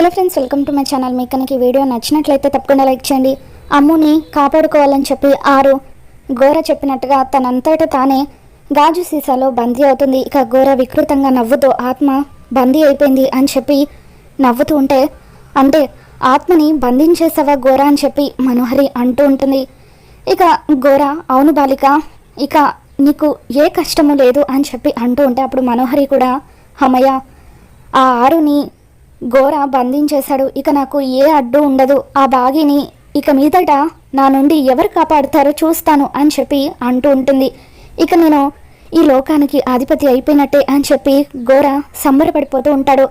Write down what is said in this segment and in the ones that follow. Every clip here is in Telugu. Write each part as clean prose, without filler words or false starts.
Hello friends, welcome to my channel. మీకు కనుక ఈ వీడియో నచ్చినట్లయితే తప్పకుండా లైక్ చేయండి. అమ్ముని కాపాడుకోవాలని చెప్పి ఆరు గోర చెప్పినట్టుగా తనంతట తానే గాజు సీసాలో బందీ అవుతుంది. ఇక గోర వికృతంగా నవ్వుతూ ఆత్మ బందీ అయిపోయింది అని చెప్పి నవ్వుతూ ఉంటే, అంటే ఆత్మని బంధించేసావా గోర అని చెప్పి మనోహరి అంటూ ఉంటుంది. ఇక గోర అవును బాలిక, ఇక నీకు ఏ కష్టము లేదు అని చెప్పి అంటూ ఉంటే అప్పుడు మనోహరి కూడా హమయ్య, ఆ ఆరుని గోర బంధించేశాడు, ఇక నాకు ఏ అడ్డు ఉండదు, ఆ బాగిని ఇక మీదట నా నుండి ఎవరు కాపాడుతారో చూస్తాను అని చెప్పి అంటూ ఉంటుంది. ఇక నేను ఈ లోకానికి అధిపతి అయిపోయినట్టే అని చెప్పి గోర సంబరపడిపోతూ ఉంటాడు.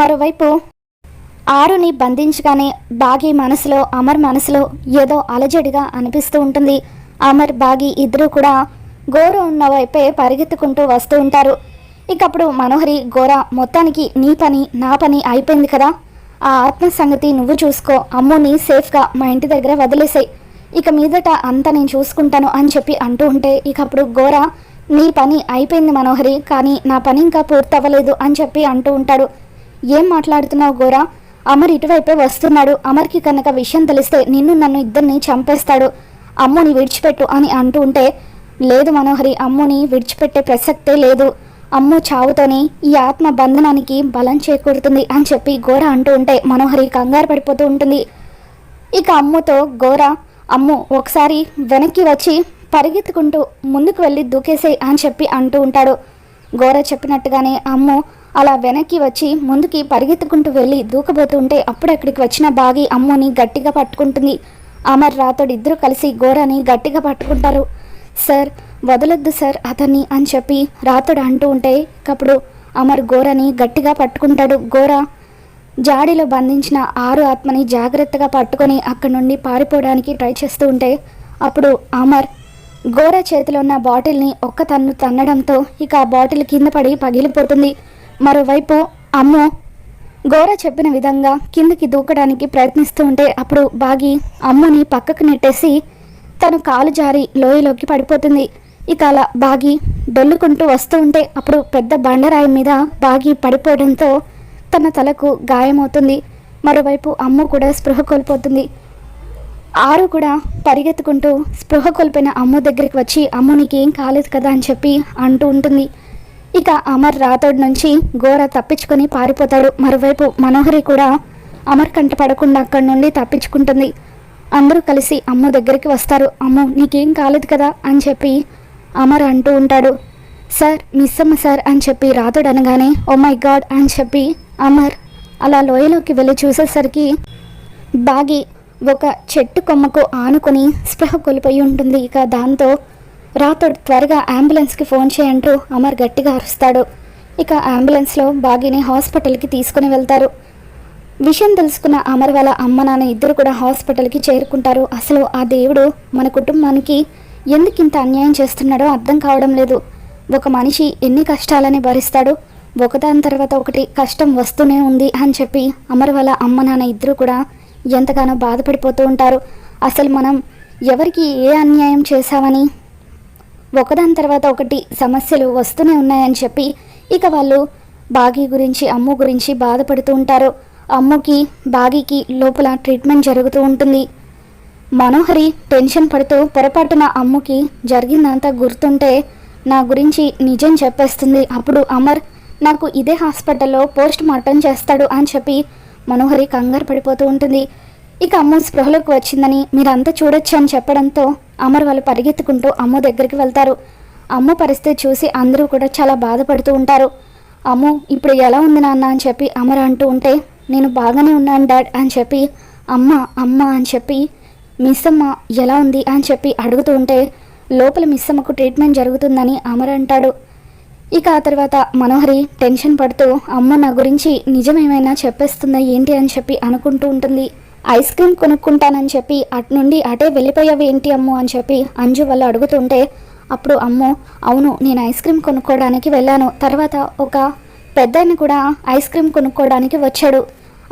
మరోవైపు ఆరుని బంధించగానే బాగి మనసులో అమర్ మనసులో ఏదో అలజడిగా అనిపిస్తూ ఉంటుంది. అమర్ బాగి ఇద్దరు కూడా గోర ఉన్న వైపే పరిగెత్తుకుంటూ వస్తూ ఉంటారు. ఇక అప్పుడు మనోహరి గోర, మొత్తానికి నీ పని నా పని అయిపోయింది కదా, ఆ ఆత్మ సంగతి నువ్వు చూసుకో, అమ్ముని సేఫ్గా మా ఇంటి దగ్గర వదిలేసాయి, ఇక మీదట అంతా నేను చూసుకుంటాను అని చెప్పి అంటూ ఉంటే ఇక అప్పుడు గోర, నీ పని అయిపోయింది మనోహరి, కానీ నా పని ఇంకా పూర్తవ్వలేదు అని చెప్పి అంటూ ఉంటాడు. ఏం మాట్లాడుతున్నావు గోర, అమర్ ఇటువైపే వస్తున్నాడు, అమర్కి కనుక విషయం తెలిస్తే నిన్ను నన్ను ఇద్దరిని చంపేస్తాడు, అమ్ముని విడిచిపెట్టు అని అంటూ ఉంటే, లేదు మనోహరి, అమ్ముని విడిచిపెట్టే ప్రసక్తే లేదు, అమ్ము చావుతోనే ఈ ఆత్మ బంధనానికి బలం చేకూరుతుంది అని చెప్పి గోర అంటూ ఉంటే మనోహరి కంగారు పడిపోతూ ఉంటుంది. ఇక అమ్ముతో గోర, అమ్ము ఒకసారి వెనక్కి వచ్చి పరిగెత్తుకుంటూ ముందుకు వెళ్ళి దూకేసే అని చెప్పి అంటూ ఉంటాడు. గోర చెప్పినట్టుగానే అమ్ము అలా వెనక్కి వచ్చి ముందుకి పరిగెత్తుకుంటూ వెళ్ళి దూకబోతూ ఉంటే అప్పుడు అక్కడికి వచ్చిన బాగి అమ్ముని గట్టిగా పట్టుకుంటుంది. అమర్ రాతోడు ఇద్దరు కలిసి గోరని గట్టిగా పట్టుకుంటారు. సార్ వదలొద్దు సార్ అతన్ని అని చెప్పి రాతోడు అంటూ ఉంటే అప్పుడు అమర్ గోరని గట్టిగా పట్టుకుంటాడు. గోర జాడీలో బంధించిన ఆరు ఆత్మని జాగ్రత్తగా పట్టుకొని అక్కడి నుండి పారిపోవడానికి ట్రై చేస్తూ ఉంటే అప్పుడు అమర్ గోర చేతిలో ఉన్న బాటిల్ని ఒక్క తన్ను తన్నడంతో ఇక ఆ బాటిల్ కింద పడి పగిలిపోతుంది. మరోవైపు అమ్ము గోర చెప్పిన విధంగా కిందకి దూకడానికి ప్రయత్నిస్తూ ఉంటే అప్పుడు బాగి అమ్ముని పక్కకు నెట్టేసి తను కాలు జారి లోయలోకి పడిపోతుంది. ఇక అలా బాగి డొల్లుకుంటూ వస్తూ ఉంటే అప్పుడు పెద్ద బండరాయి మీద బాగి పడిపోవడంతో తన తలకు గాయమవుతుంది. మరోవైపు అమ్ము కూడా స్పృహ కోల్పోతుంది. ఆరు కూడా పరిగెత్తుకుంటూ స్పృహ కోల్పోయిన అమ్ము దగ్గరికి వచ్చి అమ్మునికి ఏం కాలేదు కదా అని చెప్పి అంటూ ఉంటుంది. ఇక అమర్ రాతోడి నుంచి గోర తప్పించుకొని పారిపోతాడు. మరోవైపు మనోహరి కూడా అమర్ కంట పడకుండా అక్కడి నుండి తప్పించుకుంటుంది. అందరూ కలిసి అమ్ము దగ్గరికి వస్తారు. అమ్ము నీకేం కాలేదు కదా అని చెప్పి అమర్ అంటూ ఉంటాడు. సార్ మిస్సమ్మ సార్ అని చెప్పి రాతోడు అనగానే ఓ మై గాడ్ అని చెప్పి అమర్ అలా లోయలోకి వెళ్ళి చూసేసరికి బాగి ఒక చెట్టు కొమ్మకు ఆనుకొని స్పృహ కోల్పోయి ఉంటుంది. ఇక దాంతో రాతోడు త్వరగా అంబులెన్స్కి ఫోన్ చేయంటూ అమర్ గట్టిగా అరుస్తాడు. ఇక అంబులెన్స్లో బాగిని హాస్పిటల్కి తీసుకుని వెళ్తారు. విషయం తెలుసుకున్న అమర్ వాళ్ళ అమ్మ నాన్న ఇద్దరు కూడా హాస్పిటల్కి చేరుకుంటారు. అసలు ఆ దేవుడు మన కుటుంబానికి ఎందుకు ఇంత అన్యాయం చేస్తున్నాడో అర్థం కావడం లేదు. ఒక మనిషి ఎన్ని కష్టాలని భరిస్తాడో ఒకదాని తర్వాత ఒకటి కష్టం వస్తూనే ఉంది అని చెప్పి అమర్ వాళ్ళ అమ్మ నాన్న ఇద్దరు కూడా ఎంతగానో బాధపడిపోతూ ఉంటారు. అసలు మనం ఎవరికి ఏ అన్యాయం చేశామని ఒకదాని తర్వాత ఒకటి సమస్యలు వస్తూనే ఉన్నాయని చెప్పి ఇక వాళ్ళు బాగి గురించి అమ్ము గురించి బాధపడుతూ ఉంటారు. అమ్ముకి బాగికి లోపల ట్రీట్మెంట్ జరుగుతూ ఉంటుంది. మనోహరి టెన్షన్ పడుతూ పొరపాటున అమ్ముకి జరిగిందంతా గుర్తుంటే నా గురించి నిజం చెప్పేస్తుంది, అప్పుడు అమర్ నాకు ఇదే హాస్పిటల్లో పోస్ట్ మార్టం చేస్తాడు అని చెప్పి మనోహరి కంగారు పడిపోతూ ఉంటుంది. ఇక అమ్ము స్పృహలోకి వచ్చిందని మీరంతా చూడొచ్చు అని చెప్పడంతో అమర్ వాళ్ళు పరిగెత్తుకుంటూ అమ్ము దగ్గరికి వెళ్తారు. అమ్ము పరిస్థితి చూసి అందరూ కూడా చాలా బాధపడుతూ ఉంటారు. అమ్ము ఇప్పుడు ఎలా ఉంది నాన్న అని చెప్పి అమర్ అంటూ ఉంటే నేను బాగానే ఉన్నాను డాడ్ అని చెప్పి అమ్మ అమ్మ అని చెప్పి మిస్సమ్మ ఎలా ఉంది అని చెప్పి అడుగుతూ ఉంటే లోపల మిస్సమ్మకు ట్రీట్మెంట్ జరుగుతుందని అమర్ అంటాడు. ఇక ఆ తర్వాత మనోహరి టెన్షన్ పడుతూ అమ్మ నా గురించి నిజమేమైనా చెప్పేస్తుందా ఏంటి అని చెప్పి అనుకుంటూ ఉంటుంది. ఐస్ క్రీమ్ కొనుక్కుంటానని చెప్పి అటు నుండి అటే వెళ్ళిపోయావు ఏంటి అమ్ము అని చెప్పి అంజు వాళ్ళు అడుగుతుంటే అప్పుడు అమ్ము అవును నేను ఐస్ క్రీమ్ కొనుక్కోవడానికి వెళ్ళాను, తర్వాత ఒక పెద్దాయన కూడా ఐస్ క్రీమ్ కొనుక్కోవడానికి వచ్చాడు,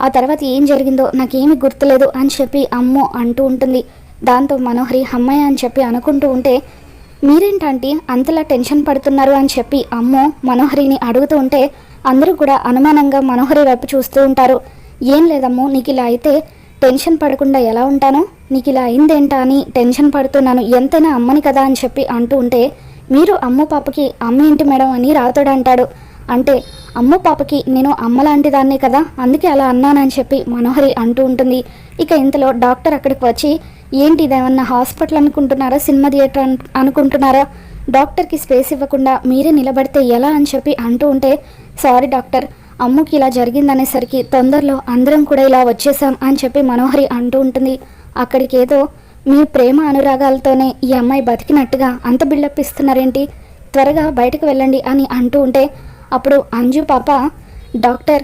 ఆ తర్వాత ఏం జరిగిందో నాకేమీ గుర్తులేదు అని చెప్పి అమ్ము అంటూ ఉంటుంది. దాంతో మనోహరి అమ్మాయి అని చెప్పి అనుకుంటూ ఉంటే మీరేంటంటే అంతలా టెన్షన్ పడుతున్నారు అని చెప్పి అమ్ము మనోహరిని అడుగుతూ ఉంటే అందరూ కూడా అనుమానంగా మనోహరి వైపు చూస్తూ ఉంటారు. ఏం లేదమ్మో, నీకు ఇలా అయితే టెన్షన్ పడకుండా ఎలా ఉంటానో, నీకు ఇలా అయిందేంటా అని టెన్షన్ పడుతున్నాను, ఎంతైనా అమ్మని కదా అని చెప్పి అంటూ ఉంటే, మీరు అమ్మ పాపకి అమ్మ ఏంటి మేడం అని రాతోడు అంటాడు. అంటే అమ్మ పాపకి నేను అమ్మలాంటి దాన్నే కదా, అందుకే అలా అన్నానని చెప్పి మనోహరి అంటూ ఉంటుంది. ఇక ఇంతలో డాక్టర్ అక్కడికి వచ్చి, ఏంటి ఇదేమన్నా హాస్పిటల్ అనుకుంటున్నారా, సినిమా థియేటర్ అనుకుంటున్నారా, డాక్టర్కి స్పేస్ ఇవ్వకుండా మీరే నిలబడితే ఎలా అని చెప్పి అంటూ ఉంటే, సారీ డాక్టర్, అమ్ముకి ఇలా జరిగిందనేసరికి తొందరలో అందరం కూడా ఇలా వచ్చేసాం అని చెప్పి మనోహరి అంటూ ఉంటుంది. అక్కడికి ఏదో మీ ప్రేమ అనురాగాలతోనే ఈ అమ్మాయి బతికినట్టుగా అంత బిల్డప్ ఇస్తున్నారేంటి, త్వరగా బయటకు వెళ్ళండి అని అంటూ ఉంటే, అప్పుడు అంజు పాప, డాక్టర్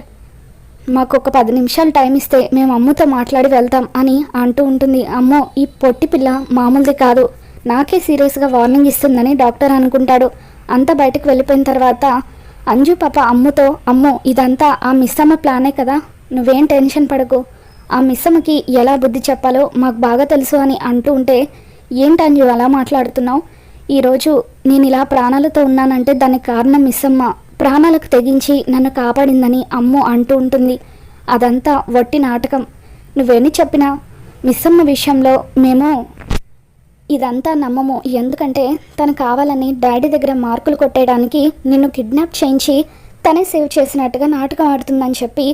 మాకు ఒక 10 నిమిషాలు టైం ఇస్తే మేము అమ్మతో మాట్లాడి వెళ్తాం అని అంటూ ఉంటుంది. అమ్మో, ఈ పొట్టి పిల్ల మామూలుది కాదు, నాకే సీరియస్గా వార్నింగ్ ఇస్తుందని డాక్టర్ అనుకుంటాడు. అంతా బయటకు వెళ్ళిపోయిన తర్వాత అంజు పాప అమ్ముతో, అమ్మో ఇదంతా ఆ మిస్సమ్మ ప్లానే కదా, నువ్వేం టెన్షన్ పడకు, ఆ మిస్సమ్మకి ఎలా బుద్ధి చెప్పాలో మాకు బాగా తెలుసు అని అంటూ ఉంటే, ఏంటి అంజు అలా మాట్లాడుతున్నావు, ఈరోజు నేను ఇలా ప్రాణాలతో ఉన్నానంటే దానికి కారణం మిస్సమ్మ ప్రాణాలకు తెగించి నన్ను కాపాడిందని అమ్ము అంటూ ఉంటుంది. అదంతా వట్టి నాటకం, నువ్వెన్ని చెప్పినా మిస్సమ్మ విషయంలో మేము ఇదంతా నమ్మము, ఎందుకంటే తను కావాలని డాడీ దగ్గర మార్కులు కొట్టేయడానికి నిన్ను కిడ్నాప్ చేయించి తనే సేవ్ చేసినట్టుగా నాటకం ఆడుతుందని చెప్పి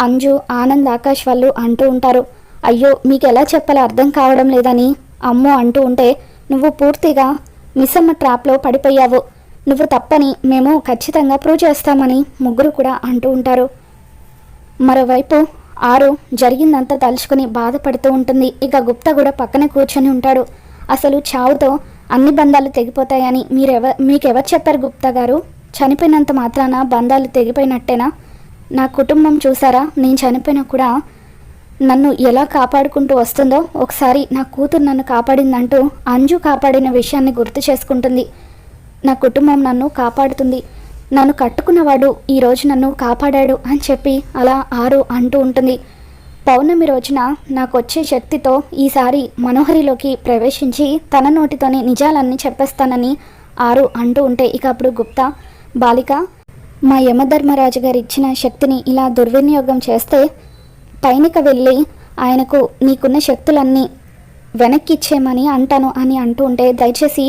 అంజు, ఆనంద్, ఆకాష్ వాళ్ళు అంటూ ఉంటారు. అయ్యో మీకు ఎలా చెప్పాలో అర్థం కావడం లేదని అమ్ము అంటూ ఉంటే, నువ్వు పూర్తిగా మిస్సమ్మ ట్రాప్లో పడిపోయావు, నువ్వు తప్పని మేము ఖచ్చితంగా ప్రూవ్ చేస్తామని ముగ్గురు కూడా అంటూ ఉంటారు. మరోవైపు ఆరు జరిగిందంతా తలుచుకుని బాధపడుతూ ఉంటుంది. ఇక గుప్తా కూడా పక్కనే కూర్చొని ఉంటాడు. అసలు చావుతో అన్ని బంధాలు తెగిపోతాయని మీకెవరు చెప్పారు గుప్తా గారు, చనిపోయినంత మాత్రాన బంధాలు తెగిపోయినట్టేనా, నా కుటుంబం చూసారా, నేను చనిపోయినా కూడా నన్ను ఎలా కాపాడుకుంటూ వస్తుందో, ఒకసారి నా కూతురు నన్ను కాపాడిందంటూ అంజు కాపాడిన విషయాన్ని గుర్తు చేసుకుంటుంది. నా కుటుంబం నన్ను కాపాడుతుంది, నన్ను కట్టుకున్నవాడు ఈరోజు నన్ను కాపాడాడు అని చెప్పి అలా ఆరు అంటూ ఉంటుంది. పౌర్ణమి రోజున నాకు వచ్చే శక్తితో ఈసారి మనోహరిలోకి ప్రవేశించి తన నోటితోనే నిజాలన్నీ చెప్పేస్తానని ఆరు అంటూ ఉంటే, ఇక అప్పుడు గుప్తా, బాలిక, మా యమధర్మరాజు గారు ఇచ్చిన శక్తిని ఇలా దుర్వినియోగం చేస్తే పైనక వెళ్ళి ఆయనకు నీకున్న శక్తులన్నీ వెనక్కి ఇచ్చేయమని అంటాను అని అంటూ ఉంటే, దయచేసి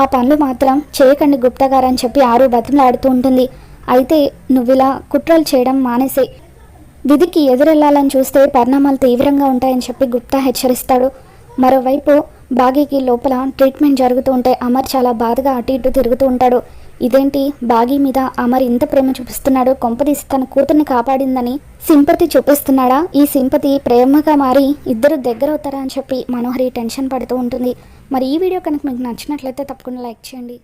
ఆ పనులు మాత్రం చేయకండి గుప్తా గారు అని చెప్పి ఆరు బతిమలాడుతూ ఉంటుంది. అయితే నువ్విలా కుట్రలు చేయడం మానేసే, విధికి ఎదురెళ్లాలని చూస్తే పరిణామాలు తీవ్రంగా ఉంటాయని చెప్పి గుప్తా హెచ్చరిస్తాడు. మరోవైపు బాగీకి లోపల ట్రీట్మెంట్ జరుగుతూ ఉంటే అమర్ చాలా బాధగా అటు ఇటు తిరుగుతూ ఉంటాడు. ఇదేంటి బాగీ మీద అమర్ ఇంత ప్రేమ చూపిస్తున్నాడు, కొంపదీసి తన కూతుర్ని కాపాడిందని సింపతి చూపిస్తున్నాడా, ఈ సింపతి ప్రేమగా మారి ఇద్దరు దగ్గరవుతారా అని చెప్పి మనోహరి టెన్షన్ పడుతూ ఉంటుంది. మరి ఈ వీడియో కనుక మీకు నచ్చినట్లయితే తప్పకుండా లైక్ చేయండి.